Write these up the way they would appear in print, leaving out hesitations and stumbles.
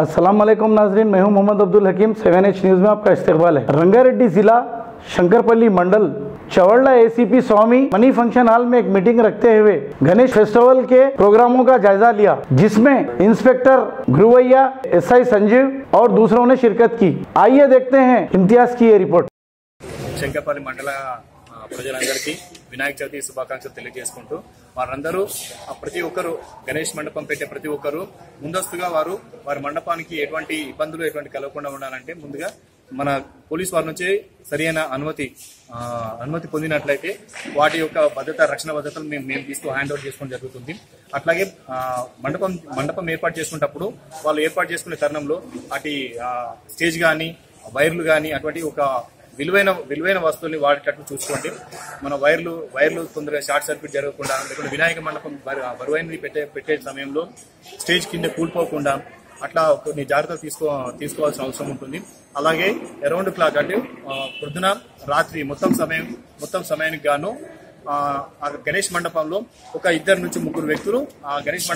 अस्सलाम वालेकुम नाजरीन, मैं हूं मोहम्मद अब्दुल हकीम। 7H न्यूज़ में आपका इस्तकबाल है। रंगारेड्डी जिला शंकरपल्ली मंडल चवड़ला एसीपी स्वामी मनी फंक्शन हॉल में एक मीटिंग रखते हुए गणेश फेस्टिवल के प्रोग्रामों का जायजा लिया, जिसमें इंस्पेक्टर गुरुवैया, एसआई संजीव और दूसरों ने शिरकत की। आइए देखते हैं इम्तियाज की ये रिपोर्ट। శంకరపల్లి మండల ప్రజలందరికీ వినాయక చవితి శుభాకాంక్షలు తెలియజేసుకుంటూ వారందరూ ప్రతి ఒక్కరు గణేష్ మండపం పెట్టే ప్రతి ఒక్కరు ముందస్తుగా వారి మండపానికి ఎటువంటి ఇబ్బందులు ఎటువంటి కలగకుండా ఉండాలంటే ముందుగా మన పోలీస్ వారి నుంచి సరైన అనుమతి పొందినట్లయితే వాటి యొక్క రక్షణ భద్రతలు మేము హ్యాండ్ ఓవర్ చేసుకోవడం జరుగుతుంది। అట్లాగే మండపం ఏర్పాటు చేసుకునేటప్పుడు వాళ్ళు ఏర్పాటు చేసుకునే తరుణంలో అటు స్టేజ్ కానీ వైర్లు కానీ అటువంటి ఒక విలువైన వస్తువుల్ని వాడేటట్లు చూసుకోండి। మన వైర్లు తొందరగా షార్ట్ సర్క్యూట్ జరగకుండా, లేకుంటే వినాయక మండపం బరువైనది పెట్టే సమయంలో స్టేజ్ కింద కూలిపోకుండా అట్లా కొన్ని జాగ్రత్తలు తీసుకోవాల్సిన అవసరం ఉంటుంది। అలాగే అరౌండ్ క్లాక్ అంటే పొద్దున రాత్రి మొత్తం సమయానికి గాను ఆ గణేష్ మండపంలో ఒక 2 నుంచి 3 వ్యక్తులు ఆ గణేష్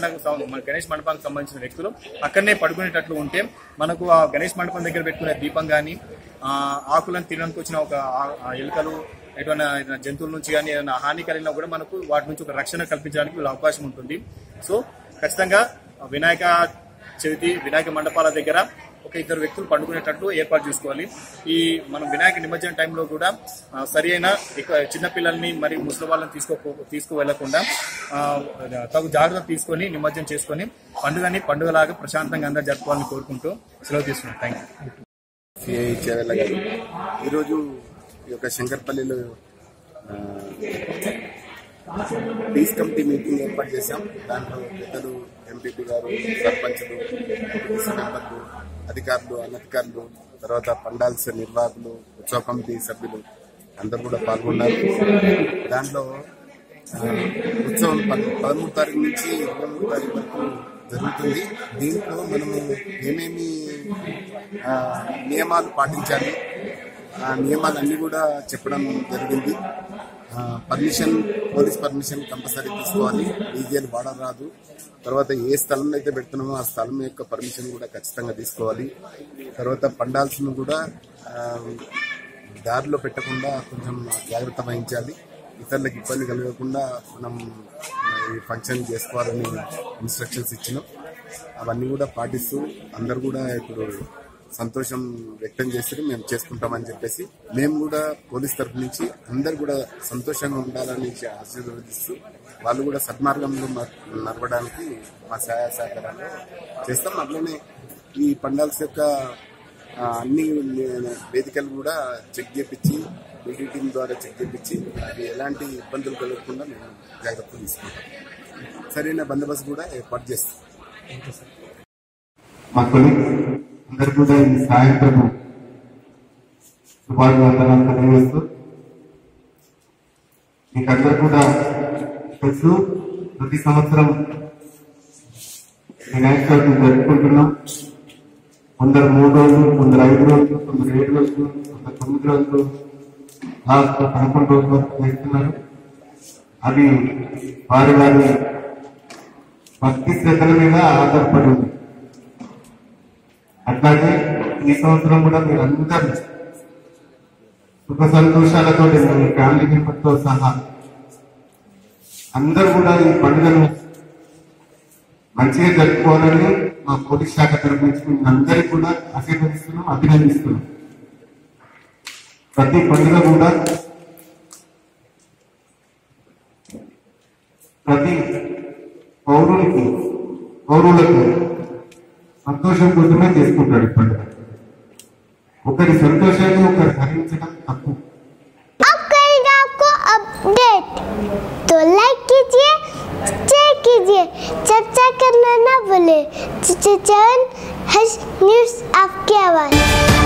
మండపానికి సంబంధించిన వ్యక్తులు అక్కడనే పడుకునేటట్లు ఉంటే మనకు ఆ గణేష్ మండపం దగ్గర పెట్టుకునే దీపం కానీ ఆకులను తినడానికి వచ్చిన ఒక ఎలుకలు ఎటువంటి జంతువుల నుంచి కానీ ఏదైనా హాని కలిగినా కూడా మనకు వాటి నుంచి ఒక రక్షణ కల్పించడానికి అవకాశం ఉంటుంది। సో ఖచ్చితంగా వినాయక మండపాల దగ్గర ఒక 2 వ్యక్తులు పండుకునేటట్లు ఏర్పాటు చేసుకోవాలి। ఈ మనం వినాయక నిమజ్జన టైంలో కూడా సరి అయిన చిన్నపిల్లల్ని మరియు ముసలి వాళ్ళని తీసుకువెళ్లకుండా తగు జాగ్రత్తలు తీసుకొని నిమజ్జనం చేసుకొని పండుగలాగా ప్రశాంతంగా అందరూ జరుపుకోవాలని కోరుకుంటూ సెలవు తీసుకున్నాం। Thank you. ఈరోజు ఈ యొక్క శంకర్పల్లిలో పీస్ కమిటీ మీటింగ్ ఏర్పాటు చేశాం। దాంట్లో పెద్దలు, ఎంపీపీ గారు, సర్పంచులు, మెంబర్లు, అధికారులు, అనధికారులు, తర్వాత పండాల్స్ నిర్వాహకులు, ఉత్సవ కమిటీ సభ్యులు అందరూ కూడా పాల్గొన్నారు। దాంట్లో ఉత్సవం 13 తారీఖు నుంచి 23 తారీఖు వరకు జరుగుతుంది। దీంట్లో మనము ఏమేమి నియమాలు పాటించాలి, ఆ నియమాలన్నీ కూడా చెప్పడం జరిగింది। పోలీస్ పర్మిషన్ కంపల్సరీ తీసుకోవాలి, డీజేలు వాడరాదు। తర్వాత ఏ స్థలంలో అయితే పెడుతున్నామో ఆ స్థలం యొక్క పర్మిషన్ కూడా ఖచ్చితంగా తీసుకోవాలి। తర్వాత పండాల్స్ను కూడా దారిలో పెట్టకుండా కొంచెం జాగ్రత్త వహించాలి, ఇతరులకు ఇబ్బంది కలగకుండా మనం ఈ ఫంక్షన్ చేసుకోవాలని ఇన్స్ట్రక్షన్స్ ఇచ్చినాం। అవన్నీ కూడా పాటిస్తూ అందరు కూడా ఇప్పుడు సంతోషం వ్యక్తం చేసి మేము చేసుకుంటామని చెప్పేసి మేము కూడా పోలీస్ తరఫు నుంచి అందరు కూడా సంతోషంగా ఉండాలని ఆశీర్వదిస్తూ వాళ్ళు కూడా సన్మార్గంలో నడవడానికి మా సహాయ సహకారాలు చేస్తాం। అట్లనే ఈ పండాల్స్ యొక్క అన్ని వేదికలు కూడా చెక్ చేయించి మీడియా టీం ద్వారా చెక్ చేయించి అది ఎలాంటి ఇబ్బందులు కలగకుండా మేము జాగ్రత్తలు తీసుకుంటాం। సరైన బందోబస్తు కూడా ఏర్పాటు చేస్తాం। అందరు కూడా ఈ సాయంత్రం శుభాకాంక్షలు తెలియజేస్తూ మీకందరూ కూడా తెలుసు, ప్రతి సంవత్సరం వినాయక చవితి జరుపుకుంటున్నాం। కొందరు 3 రోజులు, కొందరు 5 రోజులు, కొందరు 7 రోజులు, కొందరు 9 రోజులు, లాస్ట్ 11 రోజుల వరకు చేస్తున్నారు। అది వారి భక్తి శ్రద్ధల మీద ఆధారపడి ఉంది। అట్లాగే ఈ సంవత్సరం కూడా మీరు అందరూ సుఖ సంతోషాలతో మీ ఫ్యామిలీ మెంబర్తో సహా అందరూ కూడా ఈ పండుగను మంచిగా జరుపుకోవాలని మా పోలీస్ శాఖ తరఫు నుంచి మేము అందరికీ కూడా ఆశీర్వదిస్తున్నాం, అభినందిస్తున్నాం। ప్రతి పండుగ కూడా ప్రతి పౌరులకు సంతోషం కోసమే చేసుకుంటాడు। పండుగ ఒకరి సంతోషాన్ని ఒకరు హరించడం తప్పు। आपको अपडेट तो लाइक कीजिए, शेयर कीजिए, चर्चा करना ना भूले। चैनल न्यूज़ आपकी आवाज़।